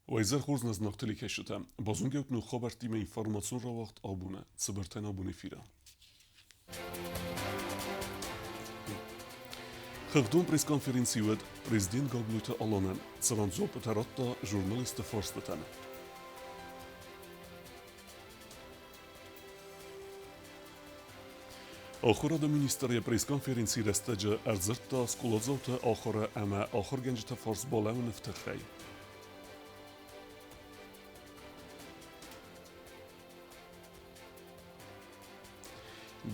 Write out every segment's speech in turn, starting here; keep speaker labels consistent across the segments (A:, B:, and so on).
A: Wajzer Horsnaz nachteli keşete, bazunget nu xabertime informasyon ravakt abune, tsiberten abune fira. Xalqdon preskonferensiywed prezident Gabluta Alanen, tsiranzop taratta jurnaliste farsteten. آخر دا منیستری پریسکنفرنسی رستجه ارزرت دا سکولازوت آخر اما آخر گنجت فارس بالا و نفتخی.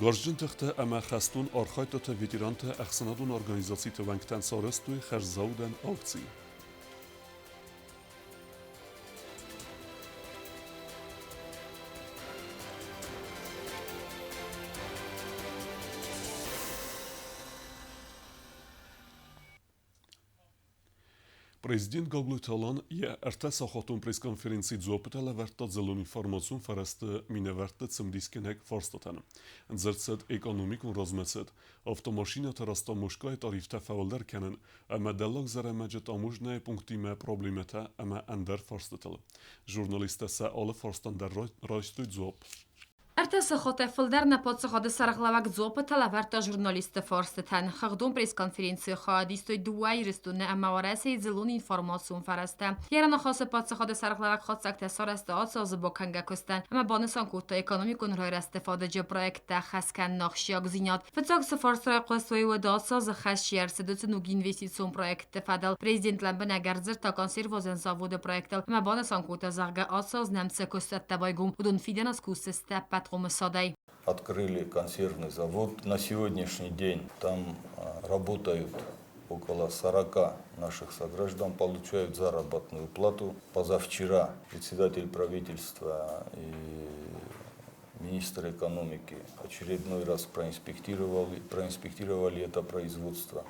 A: گارجن تخته اما خستون آرخایت تا ویترانت اخسنادون ارگانیزاسی تا ونگتن سارستوی خرزاودن آکسی. Prezident Gablutalon je ertesa hatun preskonferenci dzopetele verta zelon informacion fareste mine verte zum diskenek farstaten. Zertzet ekonomikun razmeset, avtomašina terasta muška tarif tefavler kenen, ama delak zeremejet amujne punktime problemete ama ender farstatel. Jurnaliste se alle farstan der rajstu dzop.
B: Ertesi خطفلدر نپات خود سرقلوک زوب تلورت ژورنالیست فارستن خدوم پریس کنفرانسی خادیست دوای رستونه اما ورسی زلون اینفورماسیون فرسته یران خاص پات خود سرقلوک خود سکت سارست آساز با کنگ کستن اما بانسان کوتا اکونومیکون رای استفاده ج پروژه خسکن نخشیاگ زیناد فتاک سفارسرای قصوی و داساز خشیر سدوت نوگین ویسیسون پروژه فدل پرزیدنت لمبن اگرزر تا کنسروزن زاود پروژه اما بانسان کوتا زرگ آساز نمس کست تبایگم ودون فیدن از کوست
C: Открыли консервный завод. На сегодняшний день там работают около 40 наших сограждан, получают заработную плату. Позавчера председатель правительства и министр экономики очередной раз проинспектировали это производство.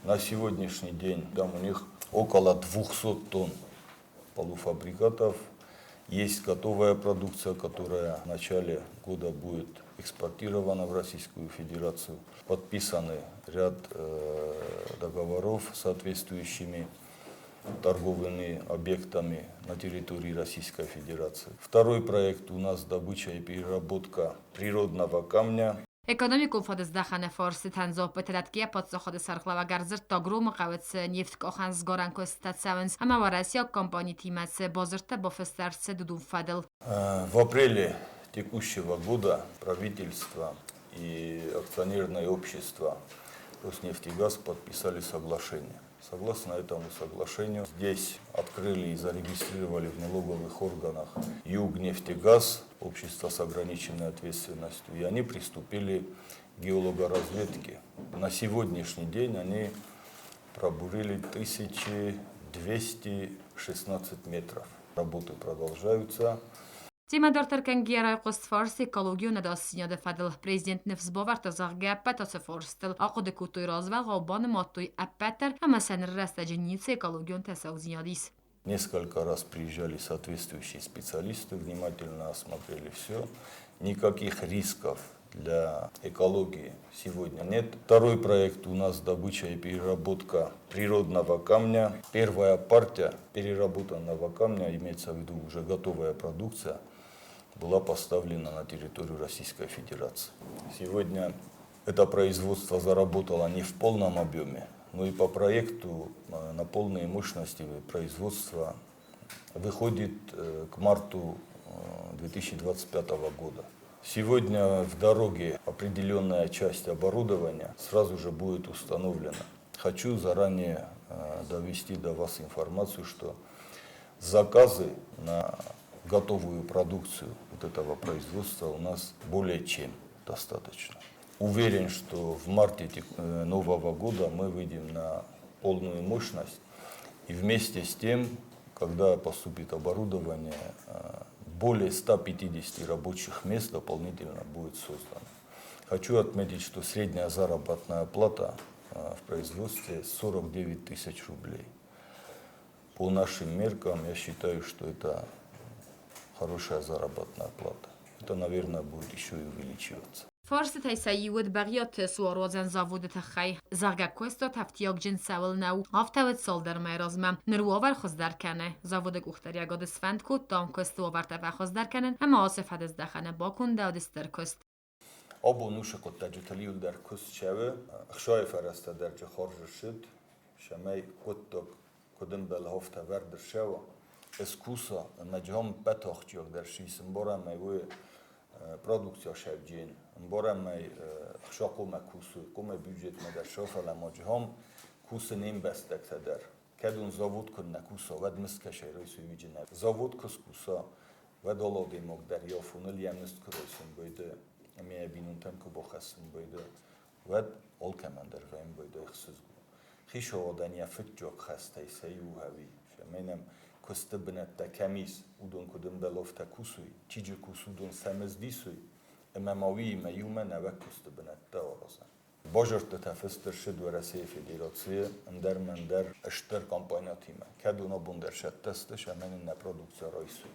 C: На сегодняшний день там у них около 200 тонн полуфабрикатов. Есть готовая продукция, которая в начале года будет экспортирована в Российскую Федерацию. Подписаны ряд договоров с соответствующими торговыми объектами на территории Российской Федерации. Второй проект у нас добыча и переработка природного камня.
B: Ekonomikun fadzdachane farsi tanzop betedatkiye patsakhod sarqlava garzir tagrum qawets neft kohan zgoran kostacevens ama Россия компании Тимас бозырта бофестерце дудун фадл.
C: В апреле текущего года правительство и акционерное общество Роснефтегаз подписали соглашение. Согласно этому соглашению, здесь открыли и зарегистрировали в налоговых органах Югнефтегаз, общество с ограниченной ответственностью, и они приступили к геологоразведке. На сегодняшний день они пробурили 1216 метров. Работы продолжаются.
B: Тема дартаркан герай qost farsi ekologiya nadasiyada fadl prezident nefs bovart azarga patas forstel aqd kutoy razval qaban mattoy apater ama sen растадженица экологион тасаг зиядис.
C: Несколько раз приезжали соответствующие специалисты, внимательно осмотрели все. Никаких рисков для экологии сегодня нет. Второй проект у нас добыча и переработка природного камня. Первая партия переработанного камня, имеется в виду уже готовая продукция, была поставлена на территорию Российской Федерации. Сегодня это производство заработало не в полном объеме, но и по проекту на полные мощности производства выходит к марту 2025 года. Сегодня в дороге определенная часть оборудования сразу же будет установлена. Хочу заранее довести до вас информацию, что заказы на готовую продукцию вот этого производства у нас более чем достаточно. Уверен, что в марте нового года мы выйдем на полную мощность, и вместе с тем, когда поступит оборудование, более 150 рабочих мест дополнительно будет создано. Хочу отметить, что средняя заработная плата в производстве 49 тысяч рублей. По нашим меркам я считаю, что это хорошая заработная плата. Это, наверное, будет еще и увеличиваться.
B: فارس تیسایود بقیات سوارازن زاوود تخی زرگا کوستا تفتیاق جنس اول نو آفتاوت سال در میرازمه نروآور خوز در کنه زاوود گوختریا گاد سفند کود دام کوست و آورت و خوز در کنن اما آصف هدز دخنه باکن داودستر کوست
C: آبو نوش قد تجتلیل در کوست شوه خشای فرسته در جه خارج شد شمی قد کدم بل هفته ورد شوه اسکوسا مجهم بتاخچیاق در شیسم بارم میوه پرودکسیا شوجین بارم می خشا قوم کوسو قوم بیوجت مدر شافل مجهم کوس نیم بستک در کدون زاوود کن نکوسا ود مسکشه رویسوی ویجنه زاوود کس کوسا ود آلاده مگ دریا فونل یمست کرویسن بایده امیه بینون تن که بخستن بایده ود آل کمندر ویم بایده اخسوز گو خیش آدنیا فت جاک خسته سیو هوی شمینم کست بنت تا کمیس اودون کدوم بلافت کوسوی چیج کوسو دون سمز دیسوی اماموی میومه نوک کست بنت تا آرازن باجرت تفستر شد و رسی فدراسیه اندر من در اشتر کامپانیاتیمه کدونا بندر شد تستش امن نپرودکسیا رایسوی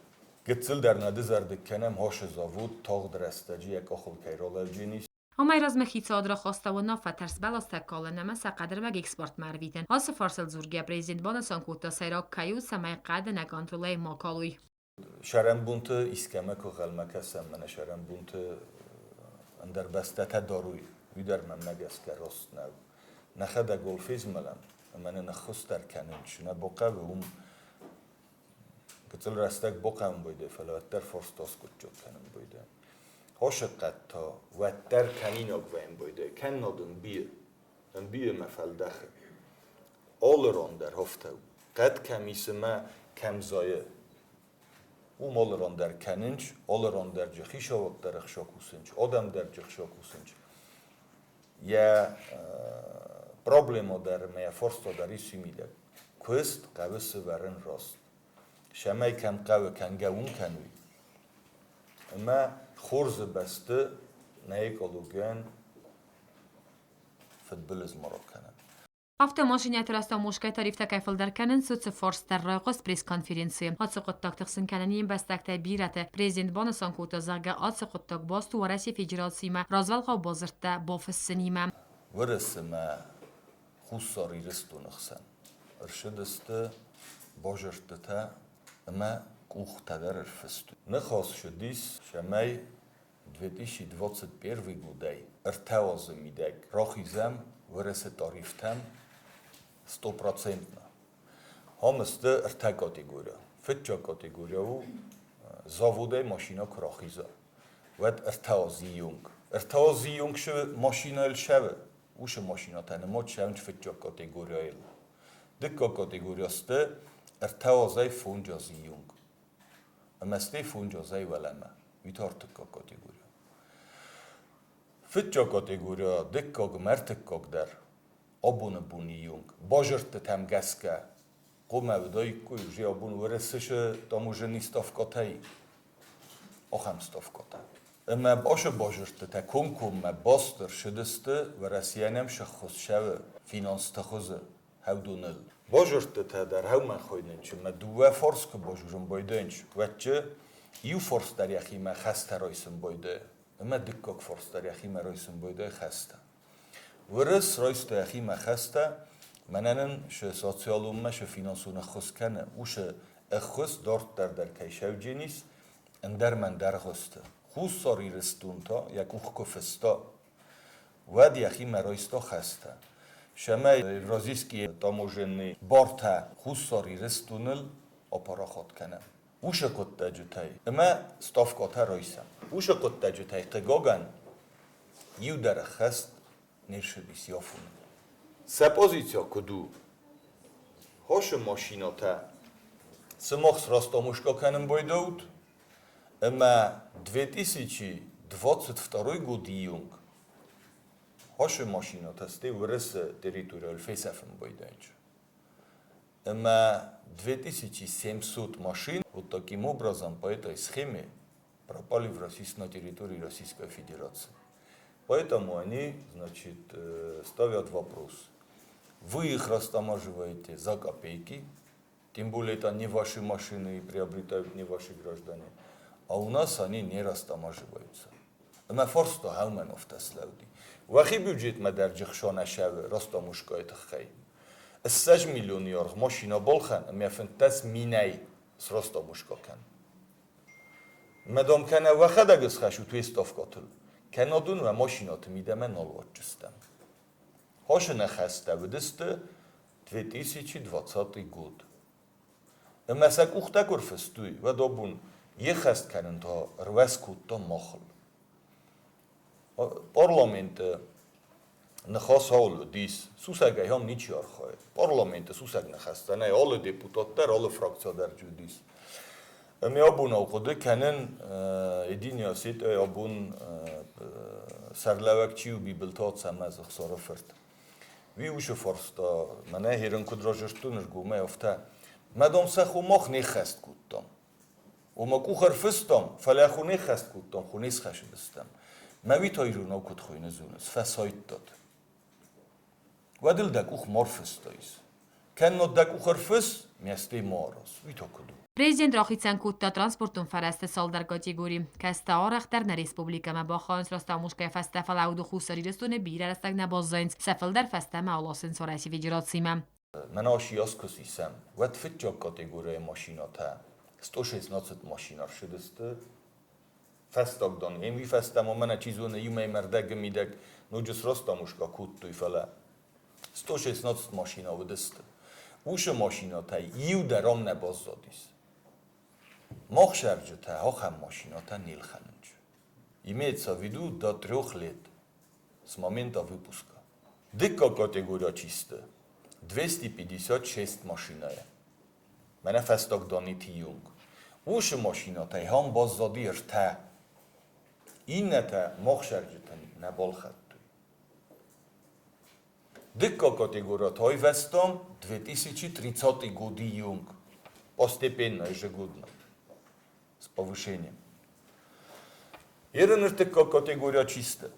C: گتسل در ندزر دکنم هاش زاوود تاغ درستجی یک آخل کیرال جینیس
B: آمای راز مخیطاد را خواسته و نافت ترس بلاست کاله نمس قدر و اکسپورت مرویدن آس فارسل زورگی پریزیدنت بانسان کوتا سیراک کایو سمای قد نگانترولی ماکالوی
C: شرم بونت اسکمه که غلمه کسم من شرم بونت اندر بسته تا داروی ویدر من مگس که راست نو نخده گلفیز ملم من نخست در کننش نباقه و اون گتل رستک باقه هم بایده فلوت در فرستاس کد جد کنم بایده هاشقت تا و در کنین اگوین بایده کن نادن بیه مفل دخل آلران در هفته قد کمیس ما کم زایه او مالران در کننج آلران در جخیش آوک در اخشا کوسنج آدم در جخشا کوسنج یا پرابلما در میا فرستا در ایسی میده کوست قوه سورن راست شمای کم قوه کنگون کنوی اما خورز بسته نیکالوگن فدبلز مرا کنن
B: Hafta mashiniyatlarida moshkay tarifda kayfildar kanin so'tsi forstar royqos press konferensiya. Atsi qottak taqsin kananin bastakta birate prezident bonasan kota zaga atsi qottak bostu wa Rossiya Federatsiyma razvalqa bozirtda bofissinima.
C: ورسما خصاري رستو نخسن ارشدسته باجرتتا اما كوخ تدر الفستو نخاص شديس شماي 2021 گودای ارتواز میدک راخیزم ورسه تاریفتم 100% همسته ارتا کاتگوریا فتجا کاتگوریا و زاوده ماشینا کراخیزا ود ارتوازی یونگ شو ماشینا الشوه وش ماشینا تنمات شونج فتجا کاتگوریا ایل دکا کاتگوریا سته ارتوازی فونجازی یونگ امسته فونجازی ولمه ویتار تکا کاتگوریا فتجا کاتگوریا دکا گمرتکا در آبون بونی یونگ باجرت تمگسکه قومه بدای کوی جی آبون ورسش داموژه نیستاف کاتایی آخم ستاف کاتا اما باجرت تا کم باستر شدسته و رسیانم شخص شوه فینانس تخوزه هودونل باجرت تا در هاو من خویدنچ ما دوه فارس که باجرم بایدنچ وچه یو فارس در یخی ما خسته رایسم بایده اما دکاک فارس در یخی ما رایسم بایده خسته ورس رایس در یخی ما خسته منن شه سوسیالوم شه فینانسونه خس کنه اوش اخس دارت در کیشو جنیس اندر من در خسته خوز ساری رستون تا یک اوخ کفستا ود یخی مرایستا خسته شما رازیسکی تاموژنی بارتا خوز ساری رستونل اپارا خود کنم اوش کت دجتای اما ستاف کاتا رایسم اوش کت دجتای قگاگن یو در خست نرشدیس یافون سپوزیتیا کدو هاش ماشیناتا سماخس راستاموشکا کنم بایدود اما 2022 گود یونگ هاش ماشیناتا سته ورس تریتوریال فیسفن بایدنج اما 2700 машин вот таким образом по этой схеме пропали в на территории Российской Федерации. Поэтому они, значит, ставят вопрос. Вы их растамаживаете за копейки, тем более это не ваши машины и приобретают не ваши граждане, а у нас они не растамаживаются. اما فرست هاومن افتس لودی وقتی بودجت ما در جخشانه شو راستا مشکایت خی 6 میلیون یورو ماشینا بالخن اما فنتس مینای راستا مشکاکن مدام کنه وقت اگز خشو توی استاف کاتل کنه دون و ماشینات میده من نالوات جستم هاش نخسته بدست 2020 گود اما سک اخته کرفستوی و دابون یه خست کنن تا روز کود تا ماخل پارلامنت نخواست هالو دیس سوسک هم نیچی آرخواه پارلامنت سوسک نخسته نه آل deputat در آل فراکسیا در جو دیس امی آبون آقوده کنن ایدین سیت آبون سرلوک چیو بی بلتات سمز اخصاره فرد وی اوش فرستا منه هیرن کد را جرتونر گومه افته مدام سخو ماخ نیخست کودتام و ما کو خرفستم فلا خو نیخست کودتام خو نیز خش بستم موی تایرون او کد خوینه زونس فسایت داد و دل دک اوخ مارفستایز کن نو دک او خرفس میسته ماراس وی تا کدو
B: Президент Рохицян Кутта транспортун фарасты салдар категории. Каста орахтар на республикама ба хонс растамушка фаста фалауду хусари рестуне бирарастак на боззайнс сафалдар фаста маолосин сораси федерацима.
C: من آشیاس کسیسم و تفت جا کاتگوری ماشینات ها 116 ماشینار شدسته فستاک دان این وی فستم و من چیزونه یومه مردگ میدگ نوجس راستاموشکا کود توی فلا 116 ماشینا بدسته اوش ماشینات ها یو درام نباز دادیس ماخ شرجت ها هم ماشینات ها نیل خننج имеется в виду до 3 лет с момента выпуска. Дикка категория чистая. 256 машинає. Мене фесток доніти юнг. Уші машина та й гам баззадір та. Інне та махшерджетен не болхаттуй. Дикка категорія та й вестам 2030 годи юнг. Постепенно, ежегодно. С повышением. Еренертика категория чистая.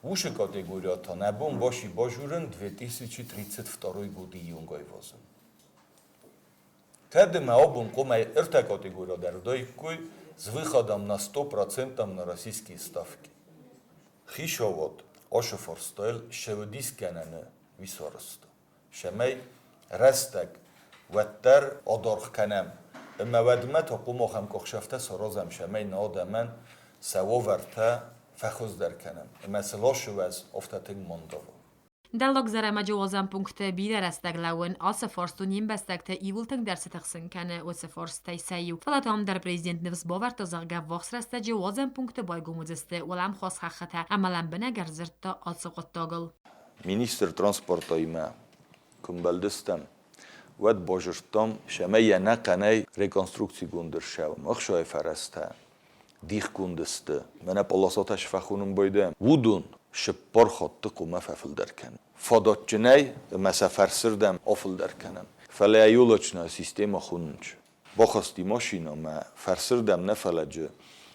C: Уши категорията небом баши бажурен 2032 годи юнгай вазен. Kiedy ma obun kuma irta kategoria der dojkuj z wychodem na 100% na rosyjskie stawki. Hiszowod, oszeforstel, szewdiskenene wisorsto. Szemej, restek, wetter, odorchkenem. Ima wedmet okumochem kochszefte sorozem szemej na odemen, sewoverta, فخوز در کنم مثلا شو از افتادن مانداوا
B: دلوگ زرما جوازم پونکت بیدر استگ لون آس فارستو نیم بستگت ایولتن در ستخسن کنه و سفارستی سیو فلات هم در پریزیدنت نفس باور تزاق وقت رست جوازم پونکت بایگو مزسته ولام خاص خخته عملا بنا گرزرت تا آسقط تاگل
C: مینیستر ترانسپورتای ما کمبلدستم ود باجرتم شمای نقنای ریکنسترکسی گندر شوم اخشای فرسته دیخ کندسته من پلاساتش فخونم بایدم ودون شپار خاطر قوم ففل در کنم فدات جنای مسافر سردم آفل در کنم فلای یولچنا سیستم خونج باخستی ماشینا ما فرسردم نفلجه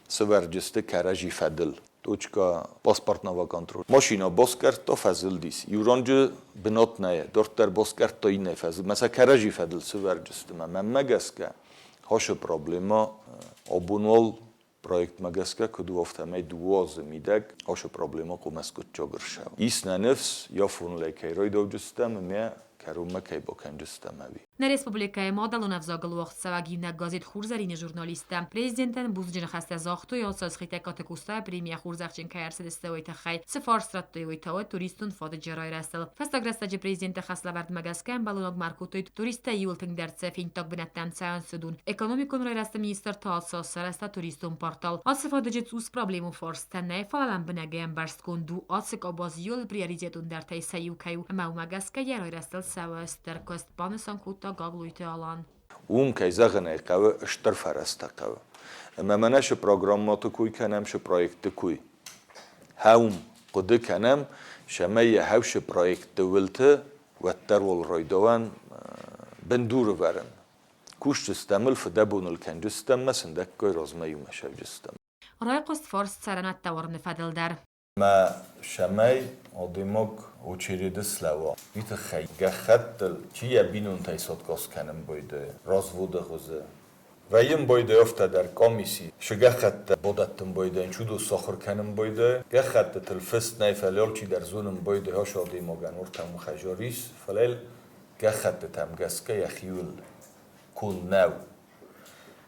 C: سوارجسته کرجی فدل توچکا پاسپورت نوا کنترل ماشینا باز کرد تا فضل دیس یورانجه بنات نه دارت در باز کرد تا این فضل مثلا کرجی فدل سوارجسته من مگس که هاش پرابلما آبونول проект магаска куду офтамай дуоз мидак оша проблема кумаскут чогршав исна нефс я фунлейкай ройдовжустам ме карума кай боканжустамави
B: на республикае модалу навзагал вақт савагивна газет хурзарин журналиста президентен бузжин хаста захту я сасхита катекуста премия хурзахчин кайарсидесте ойта хай сефарстратты ойта туристун фода жарай расыл фастаграстаджи президенте хаславард магаскан балуног маркутуит туриста юлтын дерце финток бинаттан саан судун экономикун райраста министр таасас сараста туристун портал асфададжи цус проблему форстан не фалалан бинагем барскунду асик обаз юл приоритетун дерте саю каю ама магаска ярай расыл савастер кост панесан кута гаглуйте алан
C: кай загнай қавы штар фараста қавы ама манаш программаты куй канам ш проекты куй хаум قد کنم شمای هوش پروژه ولته و ترول رایدوان بندور ورن کوشت استعمال فدابون الکنجستم مثل دکای رازمایی مشوجستم
B: رای قست فارس سرنت تورن فدل در
C: ما شمای آدمک اوچریده سلوا بیت خی گخت چی بینون تایسات کاس کنم بایده راز وده خوزه و این بایده افته در کمیسی شگه خط بودتن بایده این چودو ساخر کنم بایده گه خط تلفست نای فلیال چی در زونم بایده ها شاده مگن ورتم خجاریس فلیل گه خط تم گسکه یخیول کل نو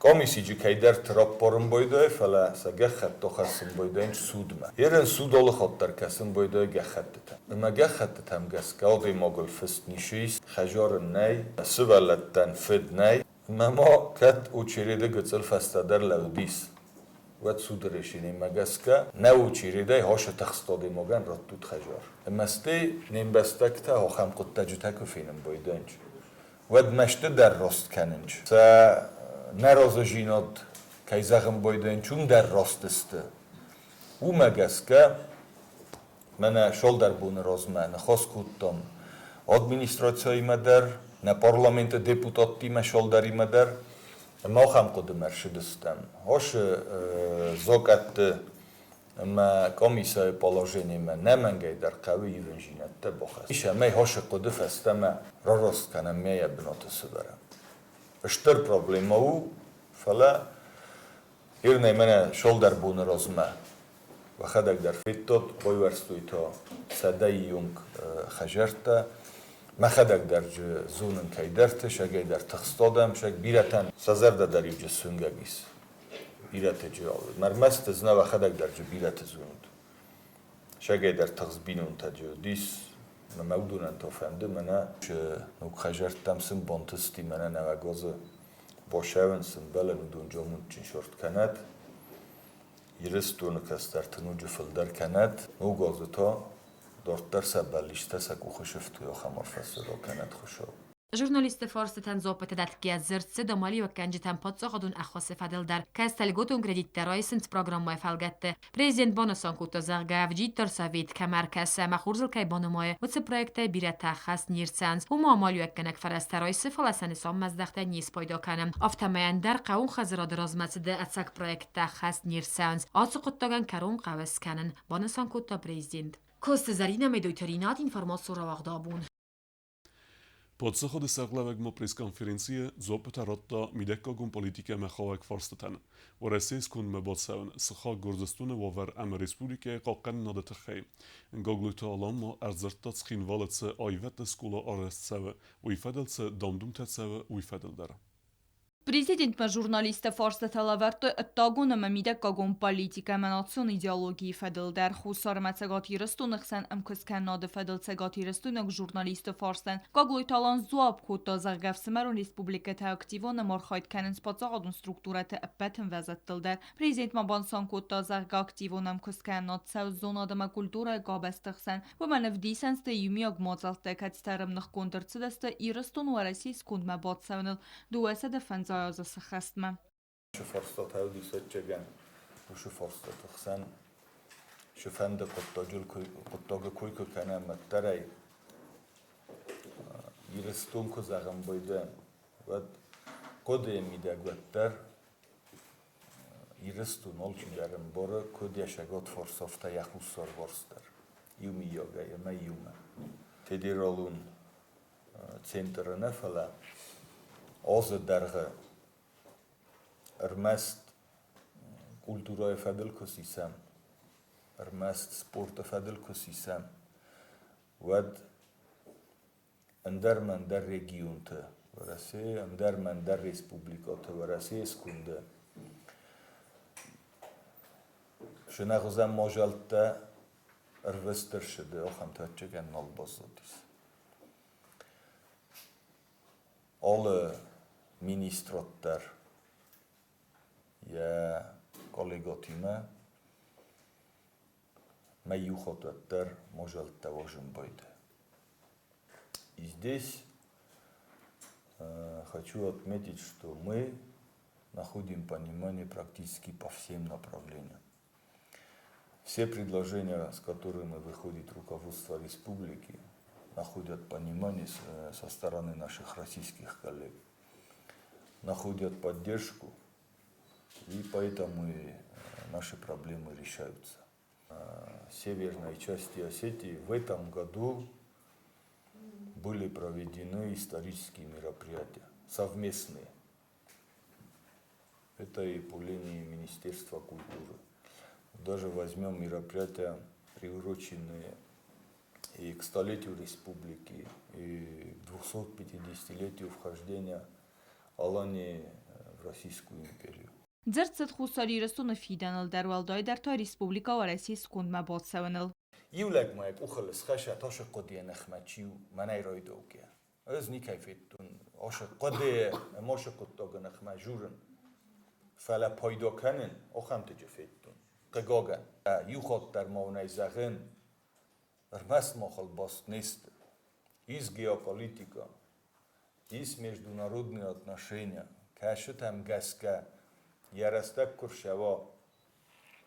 C: کمیسی جی که در تراب پارم بایده فلا سگه خط تو خستم بایده این سود ما یرن سود آل خود در کسم بایده گه خط تم اما گه خط تم گسکه آده مگل فست نیشیست خجار نای سوالتن فد نای ما کت او چیریده گتسل فستادر لودیس وقت سود رشینی مگسکه نه او چیریده هاش تخستاده مگن رد دود خجار مستی نیم بستکته ها خم قد تجوته کفینم بایدنج وقت مشته در راست کننج سا نراز جیناد که زغم بایدنج چون در راست است او مگسکه من شال در بون راز من خواست کودتم ادمینستراتسیای مدر نه پارلمنت دپوتاتی مشال داری مدر ما هم قدم مرشدستم هاش زاکت ما کمیسای پالاژنی من نمنگی در قوی ونجینت بخست ایش می هاش قد فستم را راست کنم می بنات سبرم اشتر پرابلم او فلا هر من شال در بون رازمه و خدک در فیتات بای ورستوی تا صدای یونگ خجرته ما خدک در زونن که درته شگه در تخستادم شگ بیرتن سازرده در یوجه سونگگیس بیرت جوال مرمست زنه و خدک در جو بیرت زوند شگه در تخص بینون تا جو دیس مودونن تا فهمده منه نوک خجرتم سن بانتستی منه نوگاز باشون سن بله ندون جامون چین شورت کند یرستون کس در تنوج فلدر کند نوگاز تا دورتر سبالیشته سکو خوشفتو یا خمار فسر رو کند خوشو
B: Журналисты форстан зопыты датке зыртсы домали өккенжитен подсоғадун ахосы фадылдар. Кәстелготун кредиттер айсынт программай фалгатты. Президент бонусан кутозарга вжиттер совет кәмәркәсі махурзылкай бонумайы өтсі проекты биреті хас нирсанс. Ума амали өккенек фарастер айсы фаласаны соммаздақта низ пайда каным. Автомаяндар қауын хазырады размасыды әтсак проекты хас нирсанс. Асы құттаған карун қавыз канын. Бонусан куто президент. Кост Зарина медойторинат информацию равагдабун.
A: Podsachody serglewegmo press-konferencije zopet rotta midekkogun politike mechawek forsteten. و رسیس کن مبادسون سخا گرزستون وور ام رسپولیکه قاقن نادت خی. گاگلوت آلام ما ارزرتات سخین والت سه آیوت سکولا آرست سوه و یفدل سه دامدوم تت سوه و یفدل داره.
D: Президент ма журналисты форста талаверты оттагуна мамиде кагон политика манацион идеологии федел дар хусар мацагат ирстун хсан амкскен над федел цагат ирстунак журналисты форстен каглой талан зуаб кута заргавсмарон республика активона мархайт канен спацагадун структурата аппатен вазаттылдар. Президент ма бансан кута зарга активона амкскен над сау зонадама культура габастхсан و من ودیسنس ته یمیاگ مازالته کتسترم نخ کندرتسدسته ایرستون و رسیس کند ما باد سونل دوسه دفنزای از سخستم.
C: شو فرصت هاودی سجگن و شو فرصت خسن شو فند قطاج کوی که کنه متری ایرستون که زغم بایدن و کدی میده گوتر ایرستون آلچی درم باره کدی شگات فرصت یخوس سر ورستر. یومی یوگا یما یوما. Federalun centrine fala az derge ermest kulturaya fedel kusisem ermest sporta fedel kusisem ved ender men der regionte verase ender men der respublikate verase skunde şunağızam mojalta Ervester şede o ham taçgen nol bozudis. Alle ministrotlar ya kolegotime маюхотаттар может того же быть. И здесь хочу отметить, что мы находим понимание практически по всем направлениям. Все предложения, с которыми выходит руководство республики, находят понимание со стороны наших российских коллег, находят поддержку, и поэтому и наши проблемы решаются. В северной части Осетии в этом году были проведены исторические мероприятия, совместные. это и по линии Министерства культуры. Даже возьмем мероприятия, приуроченные и к столетию республики, и к 250-летию вхождения Алании в Российскую империю.
D: Ձերցդ խուսարի իրստունը ֆիդանալ դարվալդոյ դարթոյ Ռեսպուբլիկա վարեսի սկունդ մաբոցավնլ.
C: Իուլեք մայք ուխլս խաշա թոշը կոդի նխմաչիու մանայ ռոյդոկիա. Öz nikayfettun oşa qodeye moşa quttoga nxmajurun fala paydokanin o ham tejefettun qgogan yuxot dar mavnay zaghin рмас мохал баст из геополитика, из международные отношения, кашет там гаска, ярастак куршава,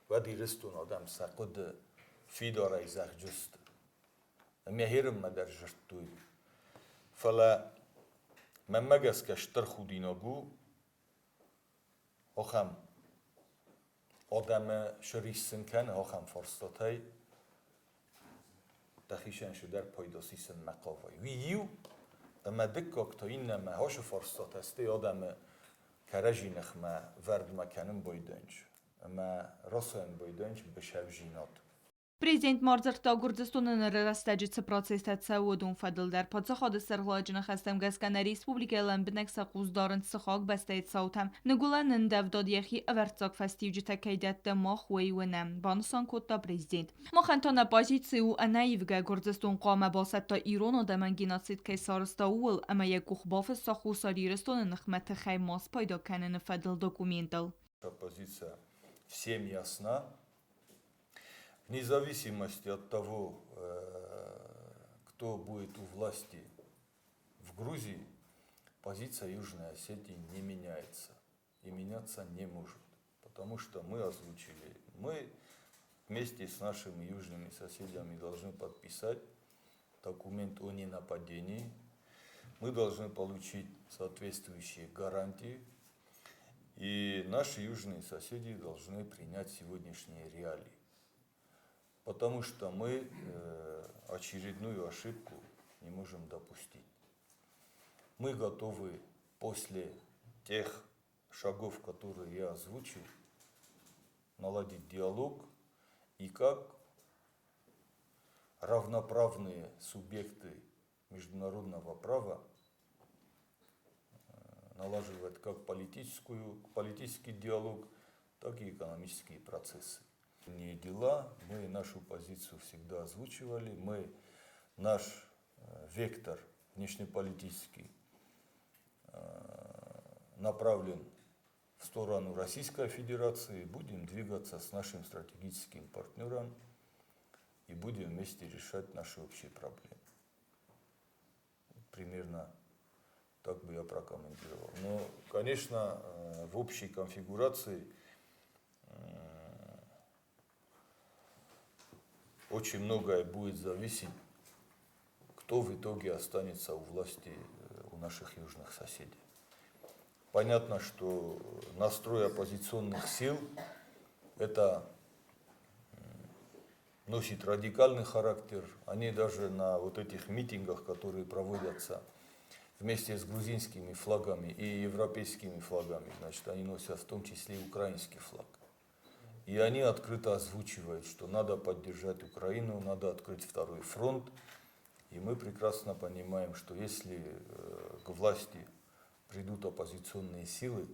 C: вадирестун адам сакуд фидора изах джуст. Мехирм мадар жертуй. Фала маммагаска штархудинагу, охам адам шрисен кан, охам форстатай. دخیشن شده در پایداسی سن مقاوی ویو اما دکاک تا این نمه هاش فرستات هسته آدم کرجی نخمه ورد مکنن بایدنج اما راسن بایدنج بشو جینات
D: Prezident Marzarta Gürcistanın rastacısı prosesdə səudun fadildar padsaxadı sərğlacını xəstəm qəskənə Respublika lənbinək saquzdarın sıxaq bəstəyət sautam. Nıgulanın dəvdad yaxi əvərtsaq fəstiyucu təkəydətdə max veyvənəm. Banısan kodda prezident. Maxantana pozisiyu ənəyivgə Gürcistan qamə basətdə İran adamən genosid kəsarısta ul əmə yəquq bafı saxusar İristanın nıxməti xəymas payda kənini fadil dokumental.
C: Позиция всем ясна. Вне зависимости от того, кто будет у власти в Грузии, позиция Южной Осетии не меняется и меняться не может. Потому что мы озвучили, мы вместе с нашими южными соседями должны подписать документ о ненападении, мы должны получить соответствующие гарантии, и наши южные соседи должны принять сегодняшние реалии. Потому что мы очередную ошибку не можем допустить. Мы готовы после тех шагов, которые я озвучил, наладить диалог и как равноправные субъекты международного права налаживать как политический диалог, так и экономические процессы. Не дела, мы нашу позицию всегда озвучивали, мы наш вектор внешнеполитический направлен в сторону Российской Федерации, будем двигаться с нашим стратегическим партнером и будем вместе решать наши общие проблемы. Примерно так бы я прокомментировал. Но, конечно, в общей конфигурации очень многое будет зависеть, кто в итоге останется у власти у наших южных соседей. Понятно, что настрой оппозиционных сил это носит радикальный характер. Они даже на вот этих митингах, которые проводятся вместе с грузинскими флагами и европейскими флагами, значит, они носят в том числе и украинский флаг. И они открыто озвучивают, что надо поддержать Украину, надо открыть второй фронт. И мы прекрасно понимаем, что если к власти придут оппозиционные силы,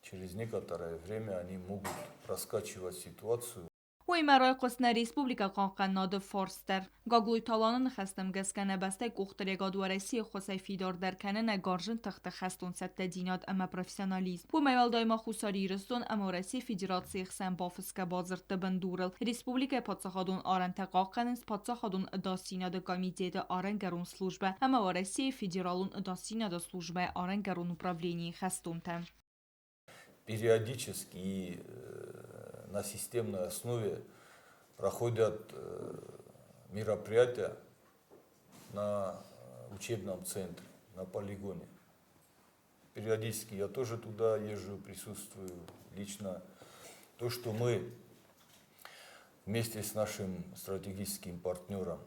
C: через некоторое время они могут раскачивать ситуацию.
D: وی مرای قسنه ریسپوبلیکا قانقناد فورستر گاگلوی تالانن خستم گسکنه بسته گوخترگا دوارسی خوصی فیدار درکنه نگارجن تخت خستون ست دیناد اما پروفیسیونالیزم و میوال دایما خوصاری رستون اما رسی فیدراتی خسن بافسکا بازرت بندورل ریسپوبلیکا پاتساخادون آرنتقا قننس پاتساخادون اداسیناد کمیتیت آرنگرون سلوجبه اما وارسی فیدرالون اداسیناد سلوجبه آرنگرون управлении خستون تم.
C: Периодически на системной основе проходят мероприятия на учебном центре, на полигоне. Периодически я тоже туда езжу, присутствую лично. То, что мы вместе с нашим стратегическим партнером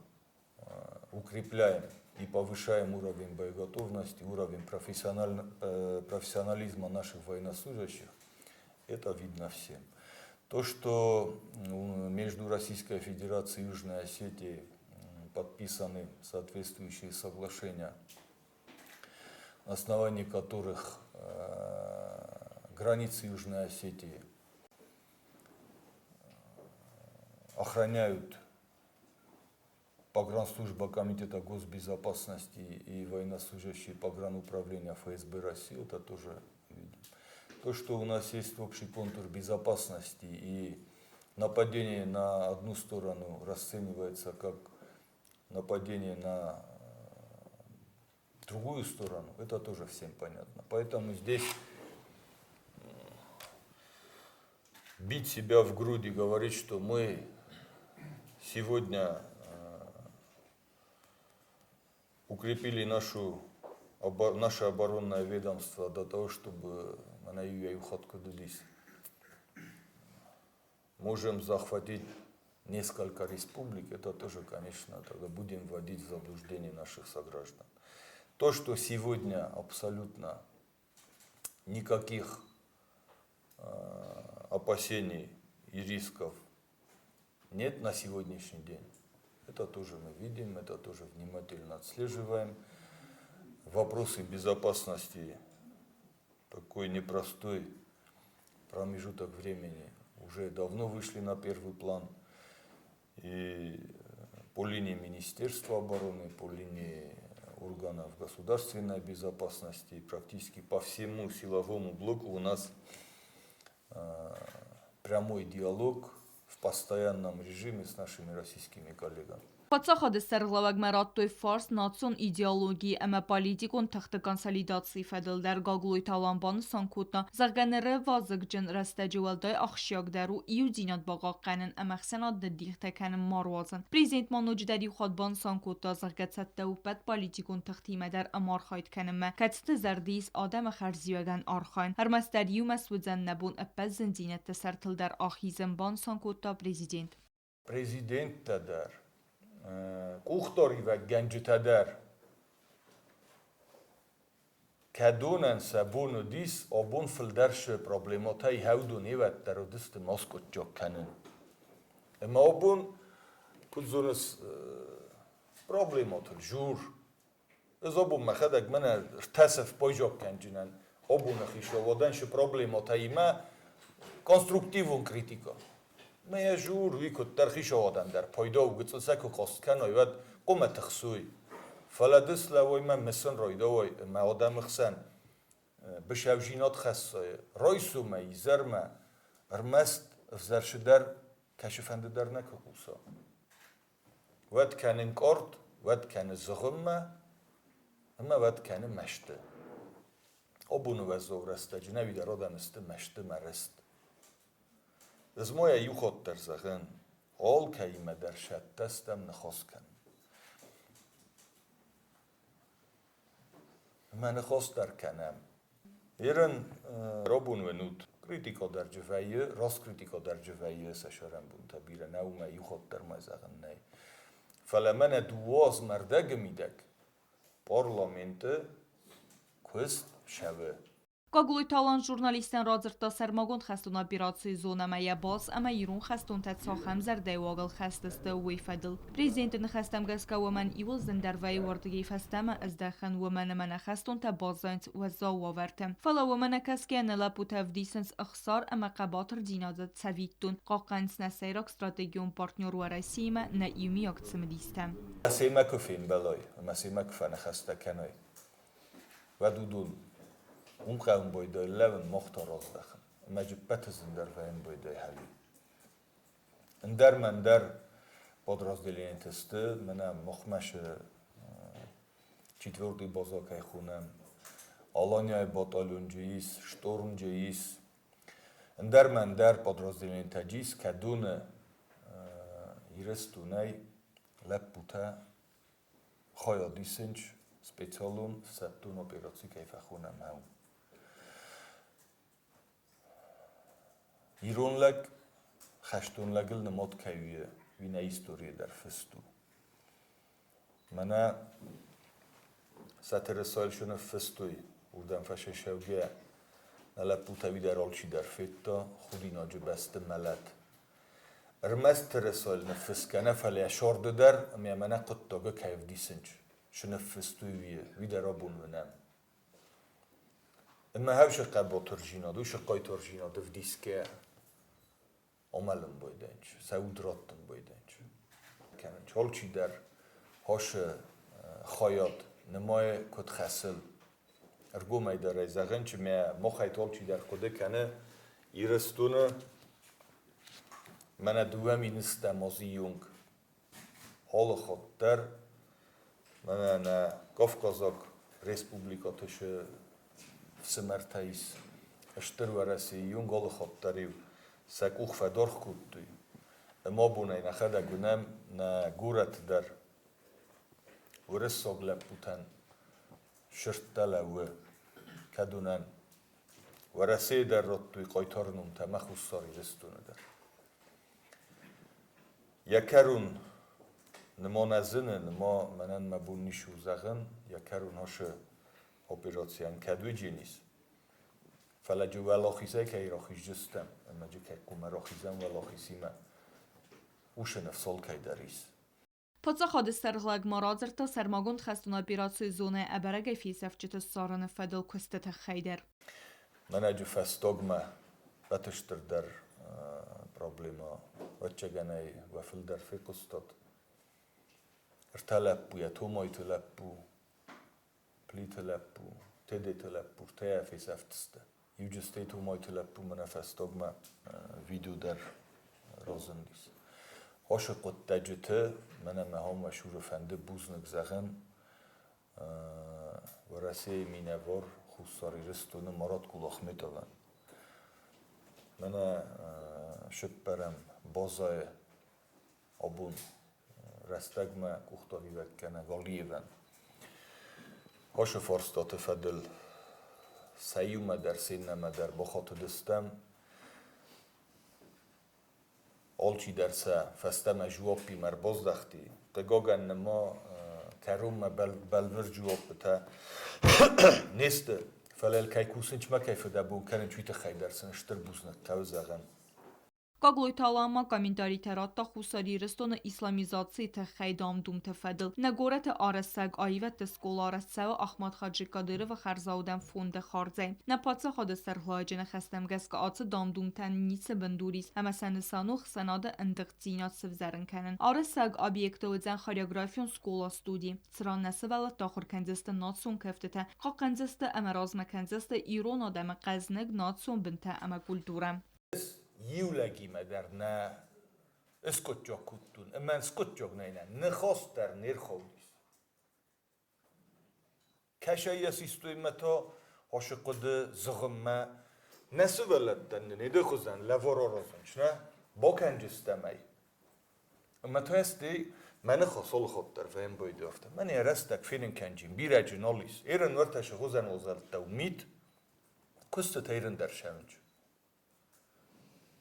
C: укрепляем и повышаем уровень боеготовности, уровень профессионализма наших военнослужащих, это видно всем. То, что между Российской Федерацией и Южной Осетией подписаны соответствующие соглашения, на основании которых границы Южной Осетии охраняют погранслужба Комитета госбезопасности и военнослужащие погрануправления ФСБ России, это тоже видим. То, что у нас есть общий контур безопасности и нападение на одну сторону расценивается как нападение на другую сторону, это тоже всем понятно. Поэтому здесь бить себя в грудь и говорить, что мы сегодня укрепили наше оборонное ведомство до того, чтобы можем захватить несколько республик, это тоже, конечно, тогда будем вводить в заблуждение наших сограждан. То, что сегодня абсолютно никаких опасений и рисков нет на сегодняшний день, это тоже мы видим, это тоже внимательно отслеживаем. Вопросы безопасности, такой непростой промежуток времени, уже давно вышли на первый план. И по линии Министерства обороны, по линии органов государственной безопасности, практически по всему силовому блоку у нас прямой диалог в постоянном режиме с нашими российскими коллегами.
D: Պատսախադը սերղլավագ մերատոյ ֆարս նացոն իդեոլոգի əmə politikon թխտը կոնսոլիդացի fədəldər qaqloy talanbanı sankutna zəğənərə vazıqcın rəstəcüvəldəy axşiyaqdəru iudinat bağaqqənin əməxsən addı dixtəkənin marvazın. Prezident manocdəri xadban sankutda zəğgətsətdə upət politikon təxtimədər əmar xaytkənimə kətdə zərdiyis adəmə xərziyəgən arxayn. Hərməstəriyu məsvüdzən nəbun əpbəz zəncinətdə sərtildər axizən ban sankutda prezident.
C: Prezident tədər Kuxtori və Gəncitədər kədonən səbonu dis obun fıldərşə problematay həvdun evətlər odistı Moskot jokkənin. Əmə obun kudzunuz problematır, jur. Ez obun məxədək mənə rtəsəf boy jokkəncinin obun əxişovadan şu problematay mə konstruktivun kritika. ما جور ویکت ترخیش آدم در پایدا و گذشته سکو خواست کنه و قوم تخصوی فلادس لوای من مثلا رایدا وای ما آدم خسن بشوجینات خاصه رایسو می زرما ارمست افزرش در کشفنده در نکوسا ود کنن کارت ود کنن زغمه اما ود کنن مشته آبونو و زورسته جنبی در آدم است مشته مرست از موی یوخات در زغن آل کهیمه در شد دستم نخواست کن من نخواست در کنم ایران رابون و نود کریتیکا در جوایه راست کریتیکا در جوایه سشارم بون تبیره نومه یوخات در ما زغن نی فلمن دواز مردگ میدک پارلامنت کست شوه
D: Qaqloy talan jurnalistən razırtda sərmaqon xəstun operasiya zonaməyə bas, əmə yirun xəstun tətsaxəm zərdəywağıl xəstəstə veyfədil. Prezidentin xəstəm qəska vəmən ivıl zəndərvəyi vardigi fəstəmə əzdəxən vəmənə mənə xəstun təbazaynt vəzza vavərtəm. Fala vəmənə kəskə nələ bu təvdisəns əxsar əmə qəbatır dinazət səvittun. Qaqqəns nəsəyraq strategiyon partnyor vərəsiymə nə imi yaktsımı distəm.
C: Məsəymə küfin bəlay, məsəymə küfənə xəstə kənay. Və dudun. اون قوم بایده لون مختار دخن مجبت زندر و این بایده حلی اندر من در باد разделение تسته منم مخمش четвертый базакай خونم آلانیای باتالونجیس شتورمجیس اندر من در باد разделение تجیس کدون ایرستونای لب بوده خایادی سنج سپیциالون سبتون اپراسی کیف خونم هم ایرونلگ خشتونلگل نماد کهویه وینه ایستوریه در فستو منه ستر سایل شونه فستوی بودم فشه شوگه نلپوتوی در آلچی در فتا خودی ناجه بست ملت ارمست ترسال نفس کنه فلی اشارده در امیامنه قد داگه کیف دیسنج شنفستوی وی در آبون ونم اما هاوش قبا ترجینا دوش قای ترجینا دف دیسکه عملم بایدنج سعود راتن بایدنج کننج آلچی در هاش خایات نمای کد خسل ارگو می داره زغن چه ما خیطال چی در خوده کنه ایرستونه من دومی نستم از یونگ حال خود در من نه کافکازاک رسپوبلیکاتش سمرتایس اشتر ورسی یونگ حال خود داریو سک اوخ فدار خود دوی اما بونه نخدا گونم نه گورت در ورساق لپوتن شرطله و کدونن ورسه در رد توی قایتارنون تمه خستاری رستونه در یکرون نما نزنه نما منن مبون نیشو زغن یکرون هاش اپراسیان کدوی جینیس فلجو ولاخیزه که ایراخیش جستم اما جو که کمه راخیزم ولاخیزیمه اوش نفسال که داریس
D: Подсоходы Сарглагмаразерта Сармагунд хастун операцию зоны Абарага Фисевчета Сарана Федел Костета Хайдер.
C: Менеджу фестогма батыштыр дар проблема вачаганай вафилдар фикустат. Ирталаппу я томой талаппу плиталаппу теде талаппу тея фисевтста. Юджестей томой талаппу мена фестогма видео дар розендис. هاش قد دجته من مهم و شور فنده بوزنک زغن و رسی مینوار خوستاری رستونه مراد کلاخ میتوان من شب برم بازای آبون رستگم کختاری وکنه والیون هاش فارستات فدل سیوم در سینما در بخاط دستم آلچی درسه فستم جواب بیمار بازدختی قگاگن نما کروم بلور جواب بتا نیست فلال کی کوسنچ ما کیف دبون کنن چویت خی درسن اشتر بوزنه تو زغن
D: Կագլույ թալամա կամինտարի թերատտա խուսարի ռստոնը իսլամիզացի թե խայդամ դում թե ֆեդլ նագորեթը արասակ այվետ տեսկոլ արասցավը ախմատ խաջիկադերովը խարզաուդան ֆոնդը խարձեն նապացը խոդստեր հլաջենը խստեմ գեսկա ացը դամդում տան նիցը բնդուրիս համասանսանուխ սանադը ընդղծինած սվզարնքանն արասակ օբյեկտովձան խորեոգրաֆիոն սկոլա ստուդի ծրաննասվալը տախոր կենձստը նացուն կեֆտեթը խակենձստը ամարազմը կենձստը իրոն ադամը qəznեկ նացուն բնթը ամա կուլտուրը
C: یولگیمه در نه اسکوچا کتون اما اسکوچا نه نخواست در نرخویست کشایی سیستوی متا هاشقد زغمه نسو ولدن نده خوزن لورا رازنش نه با کنجستمه اما تو هستی من خواصل خود در فهم باید افتم من ارستک فیلن کنجیم بیر جنالیس ایرن ورتش خوزن وزل تومید کست تیرن در شنج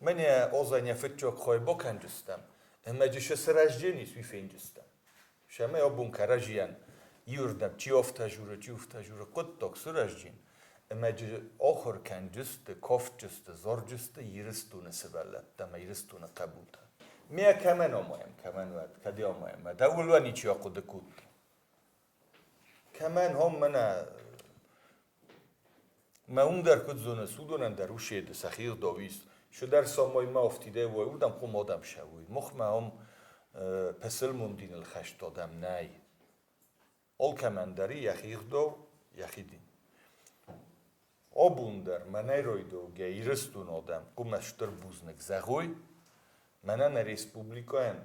C: من آزانی فتچوک خواه با کنجستم اما جشه سرججینیست وی فینجستم شما یا بون کرجیان یوردم چی افته جوره قد تاک سرججین اما جه آخر کنجست کافجست زارجست یرستونه سبلت دم یرستونه قبول ده میا کمن آمایم کمن ود کدی آمایم دولوانی چی آقوده کود کمن هم من اون در کد زونه سودونن در او شید سخیر داویست شو در سامای ما افتیده و اودم خو مادم شوی مخ ما هم پسل موندین الخش دادم نی آل کمندری یخیق دو یخیدین آبون در منی روی دو گیرستون آدم قمشتر بوزنک زغوی منه نه ریسپوبلیکاین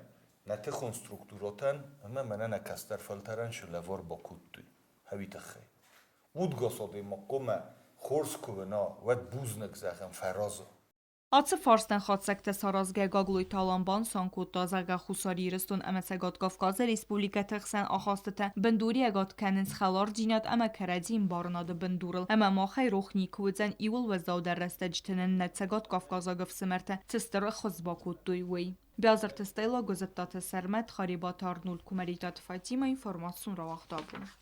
C: نه تخون سترکتوراتن اما منه نه کستر فلترن شو لوار با کود دوی هوی تخی اود گاساده ما قمه خورس کونا ود بوزنک زغم فرازو
D: Ացը ֆարստեն խացակտես հարազգե գագլույ տալամբան սանքուտ տազագա խուսարի իրստուն ամեցագատ կավկազը ռիսպուլիկա թղսեն ախաստըտը բնդուրի ագատ կենենց խալար ջինատ ամա կարadzին բարնադը բնդուրլ ամա մախայ ռոխնի կուվծեն իուլ վզաուդար ռստաջթնեն նեցագատ կավկազագվ սմերթը ծստրը խզբակուտ դույ վի Բյազր տստելա գոզտտատը սերմետ խարիբատ արնուլ կումերիտատ ֆայտիմա ինվորմացուն ռավախտաբուն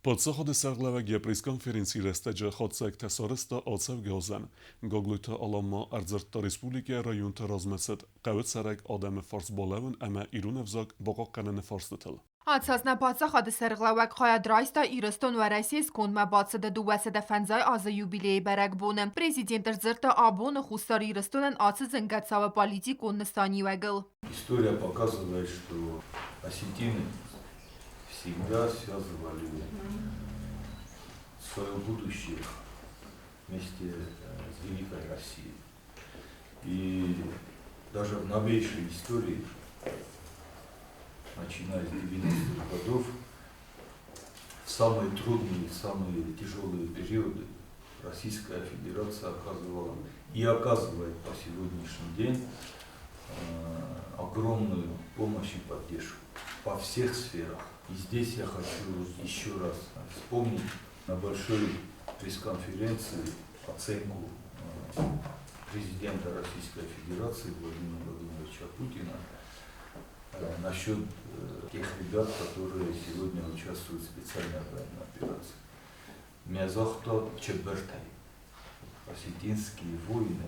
A: Podsachody Sarglavagia press-konferencji resteġe chodzek tesorista Ocev Gozan. Goglujta alama Arzerta Respublike rajonta rozmeset qavitserek adamı fars bolevin ama irunevzak boqoqqanını farslıtal.
E: Ացածնա բացախադը սերղլավակ խայադրայստա իրստոն վարայսիս կոնդմա բացը դուվեսը դեֆենզայ ազը յուբիլեի բերակ բոնը։ Президент Рзырта Абона Хустар Иростонен ацı зенгацава политик онныстани вегл.
C: История показывает, что осетины всегда связывали свое будущее вместе с Великой Россией. И даже в новейшей истории, начиная с 90-х годов, в самые трудные, самые тяжелые периоды Российская Федерация оказывала и оказывает по сегодняшний день огромную помощь и поддержку во всех сферах. И здесь я хочу еще раз вспомнить на большой пресс-конференции оценку президента Российской Федерации Владимира Владимировича Путина насчет тех ребят, которые сегодня участвуют в специальной военной операции. Мязохто Чебертай, осетинские воины,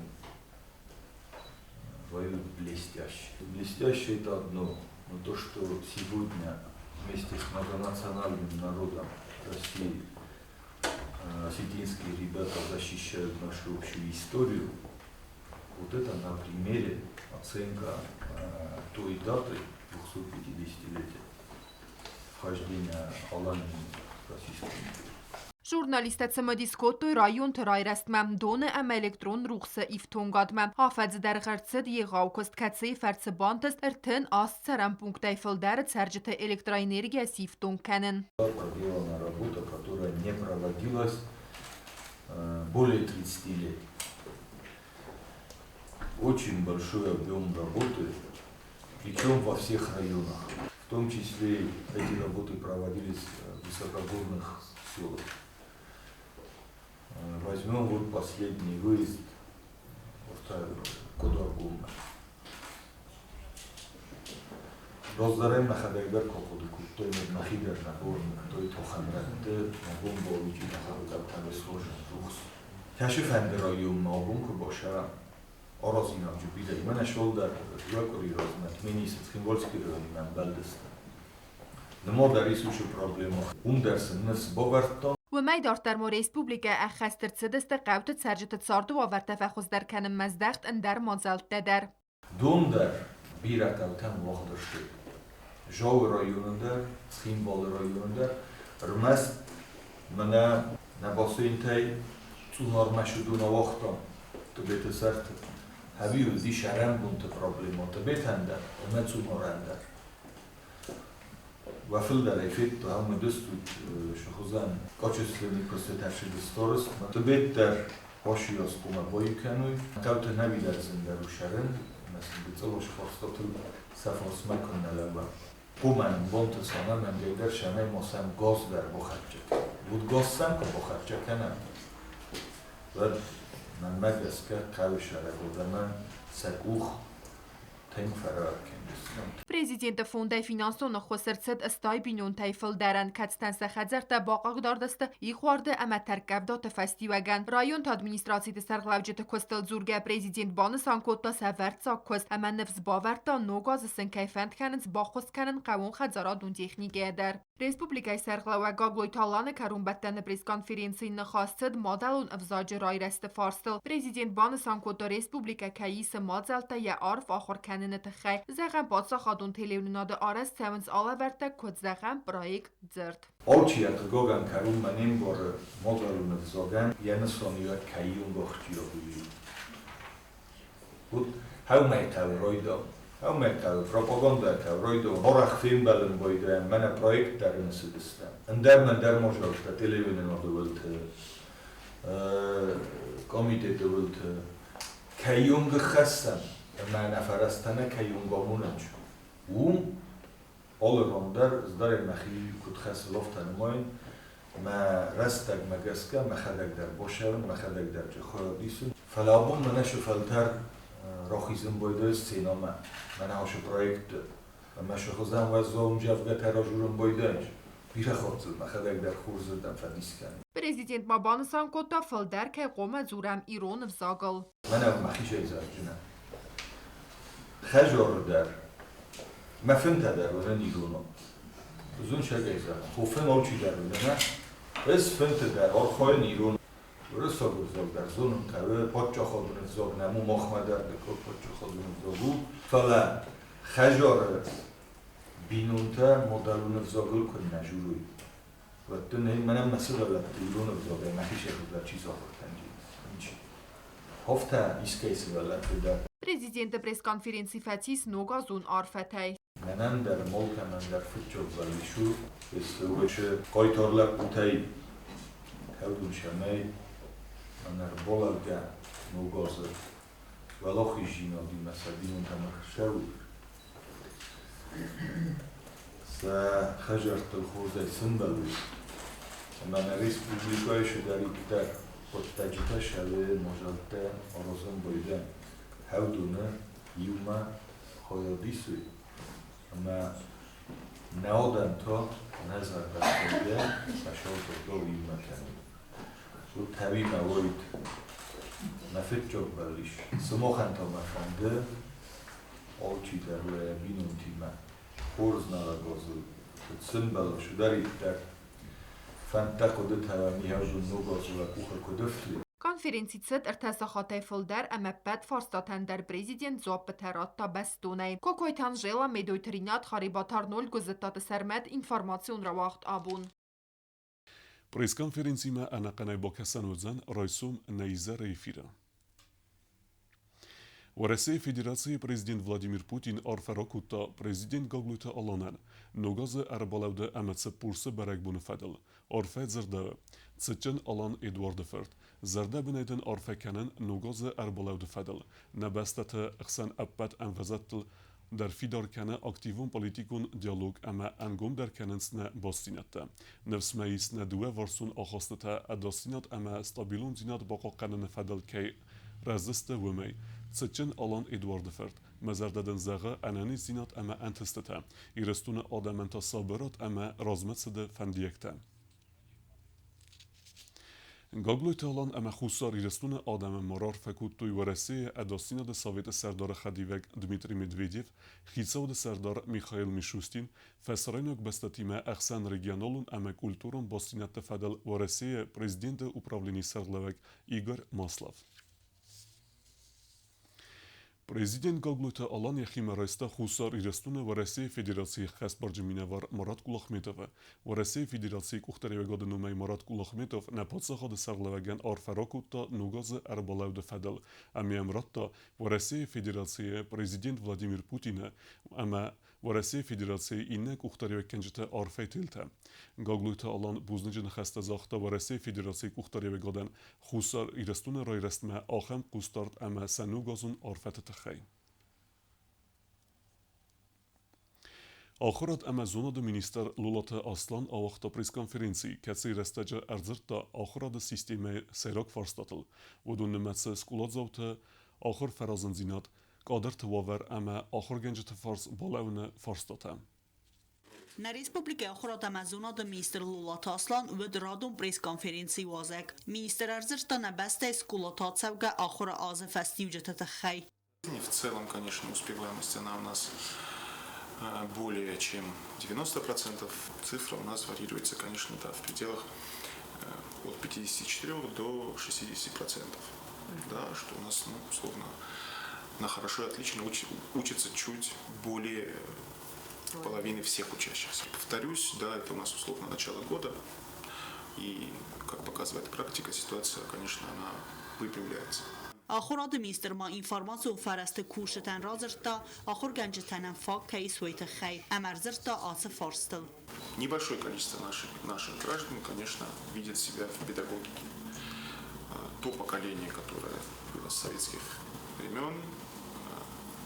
C: воюют блестяще. Блестяще это одно, но то, что сегодня вместе с многонациональным народом России осетинские ребята защищают нашу общую историю, вот это на примере оценка той даты 250-летия вхождения Алании в Российскую империю.
E: Ժուրնալիստը ծմդիսկոտոյ ռայոն թրայրեստմեմ դոնը եմ էլեկտրոն ռուխսը իվթոնգադմեմ հաֆեծ դերղերցդ եղաուքստ կացեի ֆերցը բանտս ըրթն ասցերեմ պունկտայ ֆլդերը церджete электроэнергия сифтон кенен.
C: Проделана работа, которая не проводилась более 30 лет. Очень большой объем работы, причем во всех районах. В том числе эти работы проводились в высокогорных селах. Возьмем вот последний выезд в Кодоргум. Роздарем на хадайгар кокудыку, той на хидер на борник, той тоханракты, на бомбовичи на хадайгар сложен рухс. Каши фэнди район на обунку боша орозина джубида. Имена шолдар жуакори розмет, минисет химвольский район на Балдеста. Немо дар исушу проблема. Ундерсен нес бовертон.
E: ومای دارتر مو ریسپوبلیکا اخستر صدست قوت церджete царду و ورتفخوز در کنم مزدخت اندر مازالت در.
C: Дундер биратавтан вахдашты. Жау районунда, Схимбал районунда, рмас мана набасуинтай цунармашуду на вахтан. То бете сарт. Хабиу ди шарам бунт проблема. То бетанда, ма цунарандер. وفل در افت تو هم دستود شخوزن کاچسلمی کسی ترشید استارست مطبعت در هاشی از قوم بایی کنوی مطبعت نبی در زنده رو شرن مثل بطلوش خواستاتو سفاس مکن نلبا قومن بانت سانه من دیگر شمه ماسم گاز در بخرچه بود گاز سم که بخرچه کنم و من مگس که قوی شره بوده من سکوخ تنگ فرار کنم
E: Президента фонда финансона хосерцет اسтай бинон тайфл даран кацтанса хазарта бақақ дардасты ихварды ама таркабдот фестиваган район администрацияты сарглавжеты костел зурга президент баны санкотта саверца кост ама нефс баверта ногазысын кайфанд канынс бақост канын қавон хазарадун технике дар Республикай сарглава гаглой таланы карун баттаны пресс-конференции нахастыд модалун авзаджи райресты фарстыл президент баны санкотта республика каисы модалта я арф ахор каныны тхай زغم پادسا خادون تلیوناد آرس سوینز آلورده کد زغم برایک زرد.
C: آلچیت گوگن کرون منیم بار مدرون زاگن یعنی سانیات کیون گختیا بودی. بود هاو میتاو رویدا، هاو میتاو پروپاگاندا تاو رویدا. هرخ فیلم بلن بایده من پروژه در نسیدستم. اندر من در مجلس تلیوناد ولت کمیته ولت کیون گخستم. من نفرستانه که یونگامونج اون آلراندر زدار مخی کد خس لفتن ماین ما رستگ مگسکه مخدک در باشم مخدک در جخوادیسون فلابون من شفلتر راخیزم بایده سینما من هاش پروژه و من شخصم و زوم جفگه تراجورم بایدهش
E: Президент Мабансан кота филдер ке قوم زورم ایران وزاگل.
F: منم مخیشه ایزارجونه خجار در مفهوم تدر و نیرونو زون شده ایزار خوفه نوچی در نه بس فهمت در آرخای نیرون درست زاگ در زون تبه پاچا خودون زاگ نمو مخمه در بکر پاچا خودون زاگو فلا خجار بینونتا مدلون زاگل کن نجوروی و تنه منم مثل ایرون زاگ مخیشه خود چیز آخر کنجی هفته ایسکیسی ولد در
E: Президент пресс-конференции Фатис Ногазун Арфатай.
F: منم در ملک من در فتچو ولیشو استوش قایتارلق بوتای هودون شمی من در بولالگا نوگازر ولاخی جینا دی مسابین اون تمخ شو خجرت الخوزه سنبلوی من رئیس پوبلیکای شداری در خودتجیتا شوه مجالته آرازم بایدن هودونه یوما خایادی سوی اما نهادن تا نظر دستگاه بشار دادگاه یوما کنیم و طبیعی موارد نفت جاگ بلیش سماخن تا مفنده آلچی در روی بینون تیمه خورز نرگازو سن بلا شداری در فنده کده توانی هودون نوگازو و کوخه کدفتی
E: Конференцицет артасахатай филдер амаппет форстатен در президент зоапетерат та бестонай. Кокойтан жела медойтринат харибатар ноль гузетат сермет информацион равахт абун.
A: Пресс-конференциями анақанай با کسان وزن رئیسوم نیزه ریفیره. و Россия Федерации президент Владимир Путин арфаракута президент Гаглута Аланан ногаз арбалавда аматса пурса барак буну фадл арфа зерда цичен Алан Эдуард Ферт зерда бинайден арфа канан ногаз арбалавда фадл набастата ихсан аппат анвазаттл در فیدار کنه اکتیوون پلیتیکون دیالوگ اما انگام در کننسنه باستینت نفس مایس ندوه ورسون آخاسته اداستینات اما استابیلون زینات باقا قنن فدل کی رزسته ومی سچن آلان ادوارد فرد مزرددن زغه انانی زینات اما انتسته ایرستون آدمنتا صابرات اما رازمت سده فندیکته گاگلوی تالان اما خوصار ایرستون آدم مرار فکوت توی ورسه اداستینا ده ساویت سردار خدیوک دمیتری مدویدیف خیصاو ده سردار میخائیل میشوستین فسرینوک بستاتیمه اخسان رگیانالون اما کلتورون باستینت فدل ورسه پریزیدنت управлінی سرغلوک ایگور ماسلاف Президент Гаглута Алан Яхима Райста Хусар Ирестуна в России Федерации Хас Барджиминавар Марат Кулахметова в России Федерации Кухтареве Годенумей Марат Кулахметов на подсаходе Сарлаваген Арфаракута Нугаза Арбалавда Фадал Амиамратта в России Федерации президент Владимир Путина Ама в России Федерации Инне Кухтареве Кенджета Арфейтилта Гаглута Алан Бузнеджен Хаста Захта в России Федерации Кухтареве Годен Хусар Ирестуна Райрестма Ахам Кустарт Ама Санугазун Арфетта خی. آخرت امازون د مینیستر لولات اصلان آوخت پریس-конференции کسی رستجه ارزرت آخرت سیستم سیراک فرستاتل و دون نمتس سکولات زوت آخر فرازنزینات قادر تواور اما آخر گنجت فرس بالاون فرستاتم.
G: На республике охрат Амазонад министр Лулат Аслан в радом пресс-конференции вазек. Министр арзышта на бесте скулатат савга охра азы фестивджета хай.
H: В целом, конечно, успеваемость она у нас более чем 90%. Цифра у нас варьируется, конечно, да, в пределах от 54 до 60%. Да, что у нас, ну, условно, на хорошо и отлично учится чуть более половины всех учащихся. Повторюсь, да, это у нас условно начало года. И, как показывает практика, ситуация, конечно, она выпрямляется.
G: آخراد میستر ما اینفارماسیون فرست کوشتن رازرتا آخر گنجتنن فاک کیس ویت خی امرزرتا آس فارستل.
H: Небольшое количество наших граждан, конечно, видят себя в педагогике. То поколение, которое было с советских времен,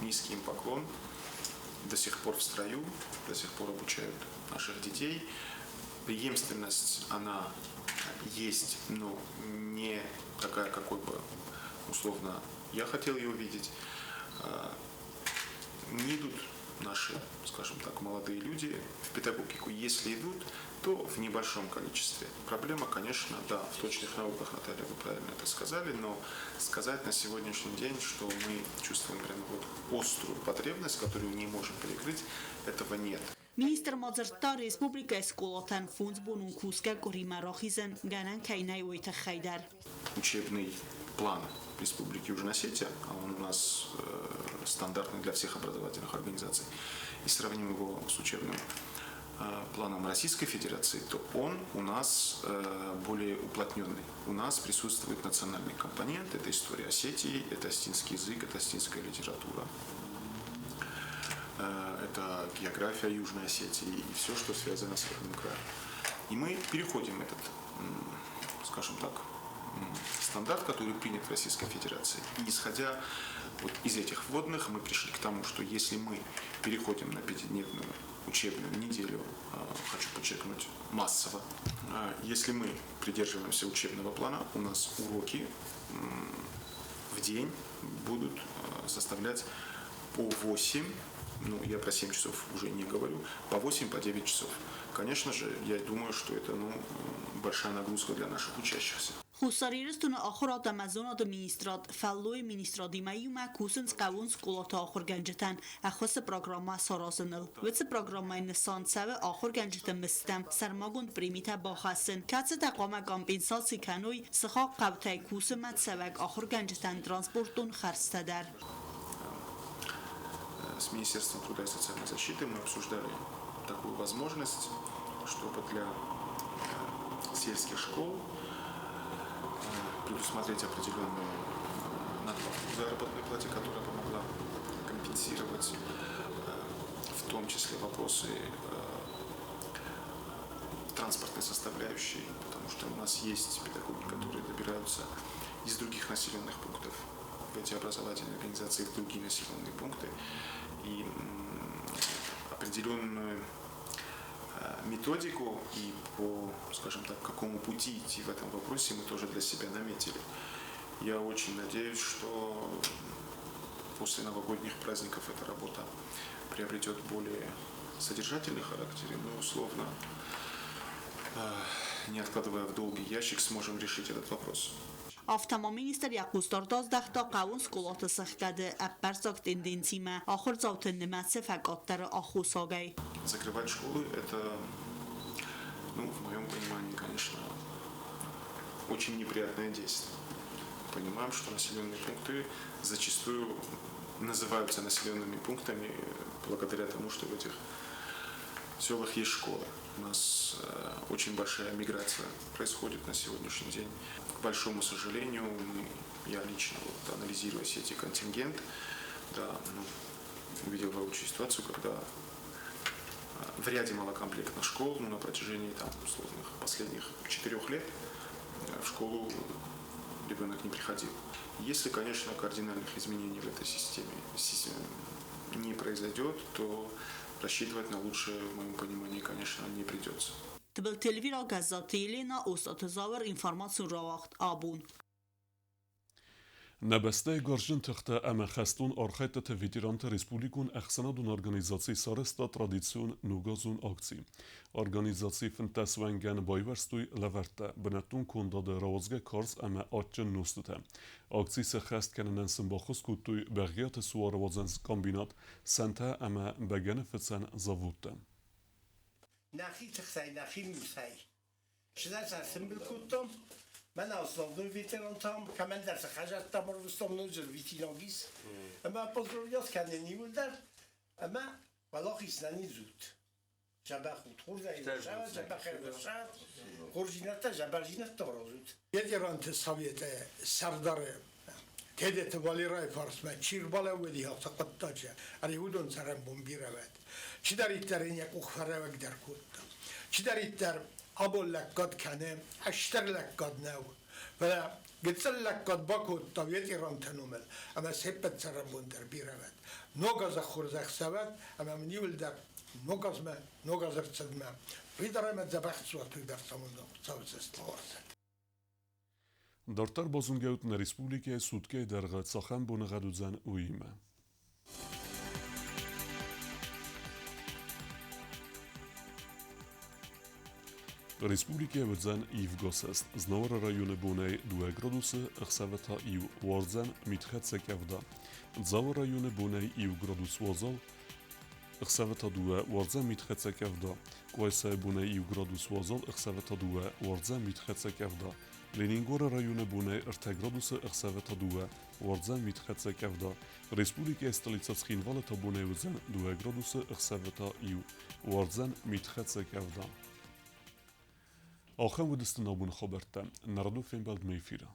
H: низкий им поклон, до сих пор в строю, до сих пор обучают наших детей. Преемственность, она есть, но не такая, какой бы условно я хотел ее увидеть. Не идут наши, скажем так, молодые люди в педагогику. Если идут, то в небольшом количестве. Проблема, конечно, да, в точных науках, Наталья, вы правильно это сказали, но сказать на сегодняшний день, что мы чувствуем прямо вот острую потребность, которую не можем перекрыть, этого нет.
G: Министр Мазырта Республика Сколотан фунз бунун куска горима рахизен ганан кайнай ойта хайдар.
H: Учебный план Республики Южная Осетия, а он у нас стандартный для всех образовательных организаций, и сравним его с учебным планом Российской Федерации, то он у нас более уплотненный. У нас присутствует национальный компонент, это история Осетии, это осетинский язык, это осетинская литература, это география Южной Осетии и все, что связано с Северным краем. И мы переходим этот, скажем так, стандарт, который принят в Российской Федерации. И исходя вот из этих вводных, мы пришли к тому, что если мы переходим на пятидневную учебную неделю, хочу подчеркнуть, массово, если мы придерживаемся учебного плана, у нас уроки в день будут составлять по 8, ну, я про 7 часов уже не говорю, по 8, по 9 часов. Конечно же, я думаю, что это большая нагрузка для наших учащихся.
G: Хусарирстун ахорат амазонат министрат фаллой министрадимайума кусенс кавун сколот ахор генжетан ахос программа саразыныл. Вице программа инсан саве ахор генжетан мистам сармагунд примита бахасен. Катс тaqama компенсации каной сха қавтай кусемат савак ахор генжетан транспортун харстадар.
H: С Министерством труда и социальной защиты мы обсуждали такую возможность, чтобы для сельских школ предусмотреть определенную надбавку к заработной плате, которая помогла компенсировать в том числе вопросы транспортной составляющей, потому что у нас есть педагоги, которые добираются из других населенных пунктов в эти образовательные организации, в другие населенные пункты, и определенную методику и по, скажем так, какому пути идти в этом вопросе мы тоже для себя наметили. Я очень надеюсь, что после новогодних праздников эта работа приобретет более содержательный характер, и мы условно, не откладывая в долгий ящик, сможем решить этот вопрос.
G: Автома министр Якустар 12 تا قوون سکولات سخکده اپرساک تندنسیمه آخر زاوتن نمسه فقاطر آخوساگی.
H: Закрывать школы – это, в моем понимании, конечно, очень неприятное действие. Понимаем, что населенные пункты зачастую называются населенными пунктами благодаря тому, что в этих селах есть школы. У нас очень большая миграция происходит на сегодняшний день. К большому сожалению, я лично, анализируя все эти контингенты, увидел воочию ситуацию, когда в ряде малокомплектных школ на протяжении условных последних 4 лет в школу ребенок не приходил. Если, конечно, кардинальных изменений в этой системе не произойдет, то рассчитывать на лучшее, в моем понимании, конечно, не придется.
G: Тбил телевизор газеты Елена Остатзавер информацию равахт абун.
A: Նեբեստեի գորժին թղթը əməxəstun orxայtı Veteranı Respublikun əxsanadun organizacji Saresta Tradisyon Nugazun akcji. Organizacji fintesvəngen boyverstuy leverte benetun kundadı razge kars əmə atçın nustute. Akcisi xəst kənənən sımbaxız kutuy bəğiyatı suaravazens kombinat sente əmə bəgəni fitsen zavutte.
I: Naxi tıxsay, naxi müsay. Şidersen sımbıl kuttum. من اصلا دو ویتران تام کامل درس خجالت تامر وستم نوزر ویتیناگیس اما پاسپورتیاس کنه نیول در اما ولی خیسنانی زود جبه خود خورد ایشان جبه خیر باشد خورجینت جبه جینت داره زود
J: ویتران تصویت سردار تدت والی رای فارس من چیر بالا ودی ها سقط تاجه اریودون سرم بمبی رود چی دارید در این یک اخفره وگ در کود چی دارید در ابو لکاد کنه اشتر لکاد نو و گتسل لکاد باکود تاویت ایران تنومل اما سپت سرمون در بیرود نوگاز خورزخ سود اما منیول در نوگاز ما نوگاز ارتد ما بیدارم زبخت سوات توی برسامون سوز استوارزد
A: Դարտար բոզունգեութն Ռեսպուբլիկայի սուտկե դերղը ծախան բունղադուձան ուիմը։ Республика Вързан и в Госест, знавара районе Буней 2 градуса, Ахсавета и Вързан, Митхеце Кевда. Дзава районе Буней и в градус Возол, Ахсавета 2, Вързан, Митхеце Кевда. Койсе Буней и в градус Возол, Ахсавета 2, Вързан, Митхеце Кевда. Ленингора районе Буней, Арте градуса, Ахсавета 2, Вързан, Митхеце Кевда. Республика е столица Схинвалета Буней Вързан, 2 градуса, Ахсавета и Вързан, Митхеце Кевda. آخر ودست نابون خبرتن نردو فین بلد میفیره